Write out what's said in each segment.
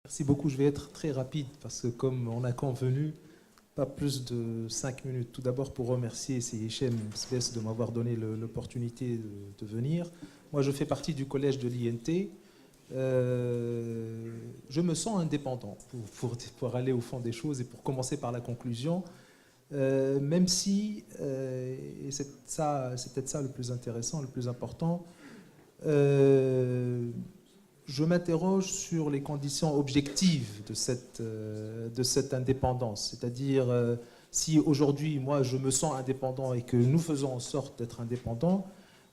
Merci beaucoup, je vais être très rapide parce que comme on a convenu, pas plus de 5 minutes. Tout d'abord pour remercier CIHM Space de m'avoir donné l'opportunité de venir. Moi je fais partie du collège de l'INT. Je me sens indépendant pour aller au fond des choses et pour commencer par la conclusion. Même si, et c'est peut-être ça le plus intéressant, le plus important, je m'interroge sur les conditions objectives de cette indépendance. C'est-à-dire, si aujourd'hui, moi, je me sens indépendant et que nous faisons en sorte d'être indépendants,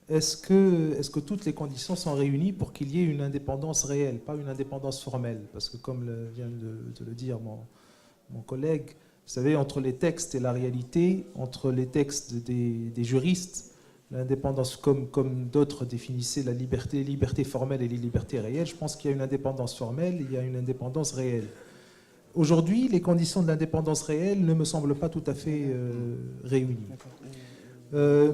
est-ce que toutes les conditions sont réunies pour qu'il y ait une indépendance réelle, pas une indépendance formelle? Parce que comme vient de le dire mon collègue, vous savez, entre les textes et la réalité, entre les textes des juristes, l'indépendance, comme d'autres définissaient la liberté formelle et les libertés réelles, je pense qu'il y a une indépendance formelle, il y a une indépendance réelle. Aujourd'hui, les conditions de l'indépendance réelle ne me semblent pas tout à fait réunies.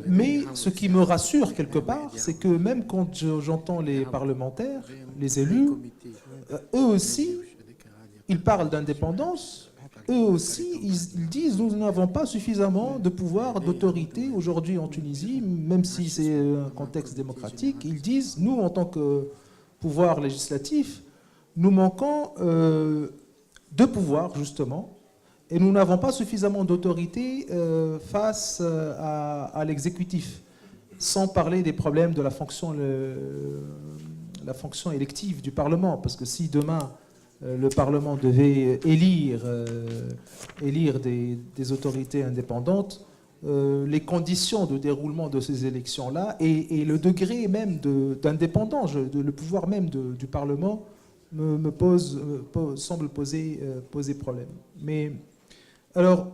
Mais ce qui me rassure quelque part, c'est que même quand j'entends les parlementaires, les élus, eux aussi, ils parlent d'indépendance. Eux aussi, ils disent nous n'avons pas suffisamment de pouvoir, d'autorité aujourd'hui en Tunisie, même si c'est un contexte démocratique. Ils disent nous, en tant que pouvoir législatif, nous manquons de pouvoir, justement, et nous n'avons pas suffisamment d'autorité face à l'exécutif, sans parler des problèmes de la fonction élective du Parlement, parce que si demain le Parlement devait élire des autorités indépendantes, les conditions de déroulement de ces élections-là et le degré même d'indépendance, le pouvoir même du Parlement semble poser problème. Mais alors,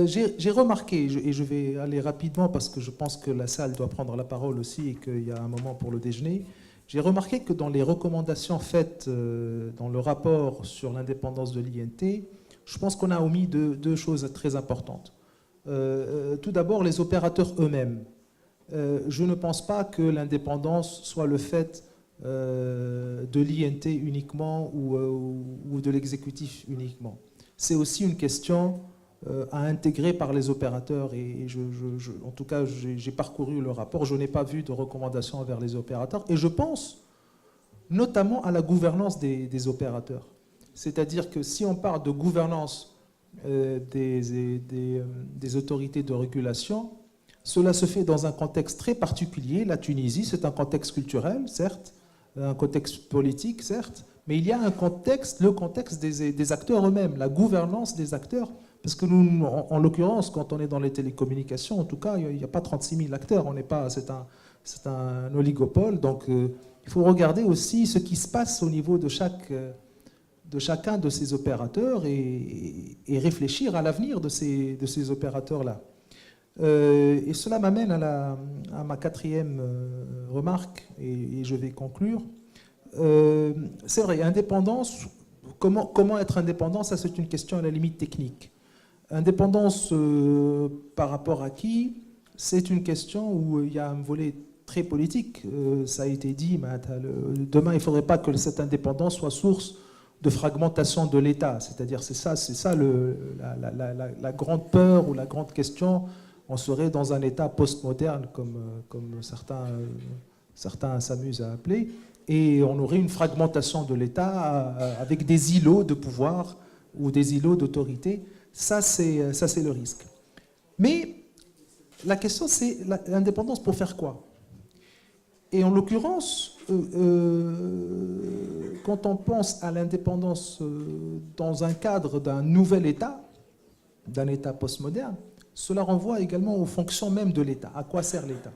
j'ai remarqué, et je vais aller rapidement parce que je pense que la salle doit prendre la parole aussi et qu'il y a un moment pour le déjeuner. J'ai remarqué que dans les recommandations faites dans le rapport sur l'indépendance de l'INT, je pense qu'on a omis deux choses très importantes. Tout d'abord, les opérateurs eux-mêmes. Je ne pense pas que l'indépendance soit le fait de l'INT uniquement ou de l'exécutif uniquement. C'est aussi une question à intégrer par les opérateurs et en tout cas j'ai parcouru le rapport, je n'ai pas vu de recommandations envers les opérateurs et je pense notamment à la gouvernance des opérateurs. C'est-à-dire que si on parle de gouvernance des autorités de régulation, cela se fait dans un contexte très particulier. La Tunisie, c'est un contexte culturel, certes, un contexte politique, certes, mais il y a un contexte, le contexte des acteurs eux-mêmes, la gouvernance des acteurs. Parce que nous, en l'occurrence, quand on est dans les télécommunications, en tout cas, il n'y a pas 36 000 acteurs. On n'est pas, c'est un oligopole. Donc, il faut regarder aussi ce qui se passe au niveau de chacun de ces opérateurs et réfléchir à l'avenir de ces opérateurs-là. Et cela m'amène à ma quatrième remarque, et je vais conclure. C'est vrai, indépendance, comment être indépendant, ça c'est une question à la limite technique. Indépendance par rapport à qui? C'est une question où il y a un volet très politique. Ça a été dit, demain il ne faudrait pas que cette indépendance soit source de fragmentation de l'État. C'est-à-dire, c'est ça la grande peur ou la grande question. On serait dans un État postmoderne, comme certains s'amusent à appeler, et on aurait une fragmentation de l'État avec des îlots de pouvoir ou des îlots d'autorité. Ça, c'est le risque. Mais la question, c'est l'indépendance pour faire quoi? Et en l'occurrence, quand on pense à l'indépendance dans un cadre d'un nouvel État, d'un État postmoderne, cela renvoie également aux fonctions même de l'État. À quoi sert l'État?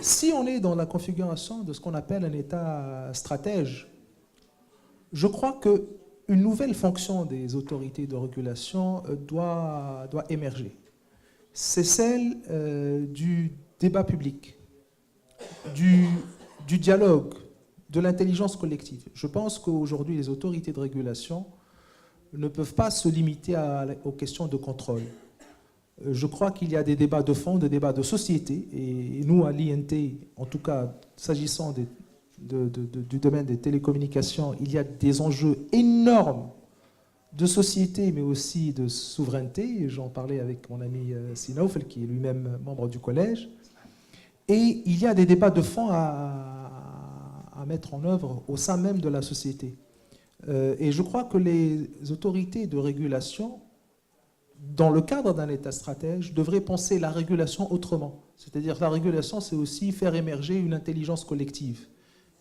Si on est dans la configuration de ce qu'on appelle un État stratège, je crois que une nouvelle fonction des autorités de régulation doit émerger. C'est celle du débat public, du dialogue, de l'intelligence collective. Je pense qu'aujourd'hui, les autorités de régulation ne peuvent pas se limiter aux questions de contrôle. Je crois qu'il y a des débats de fond, des débats de société, et nous, à l'INT, en tout cas, s'agissant du domaine des télécommunications, il y a des enjeux énormes de société, mais aussi de souveraineté. J'en parlais avec mon ami Sinaoufel, qui est lui-même membre du collège. Et il y a des débats de fond à mettre en œuvre au sein même de la société. Et je crois que les autorités de régulation, dans le cadre d'un État stratège, devraient penser la régulation autrement. C'est-à-dire que la régulation, c'est aussi faire émerger une intelligence collective.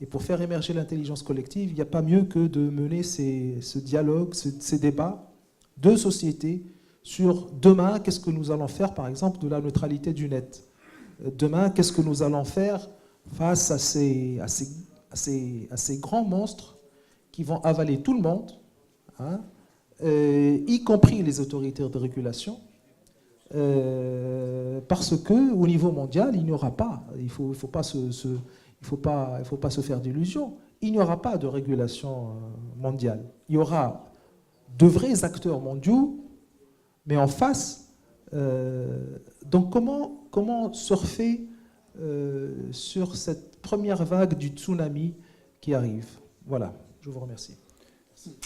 Et pour faire émerger l'intelligence collective, il n'y a pas mieux que de mener ce dialogue, ces débats de société sur demain, qu'est-ce que nous allons faire, par exemple, de la neutralité du net. Demain, qu'est-ce que nous allons faire face à ces grands monstres qui vont avaler tout le monde, hein, y compris les autorités de régulation, parce qu'au niveau mondial, il n'y aura pas, il ne faut pas se faire d'illusions, il n'y aura pas de régulation mondiale. Il y aura de vrais acteurs mondiaux, mais en face. Donc comment surfer sur cette première vague du tsunami qui arrive? Voilà, je vous remercie. Merci.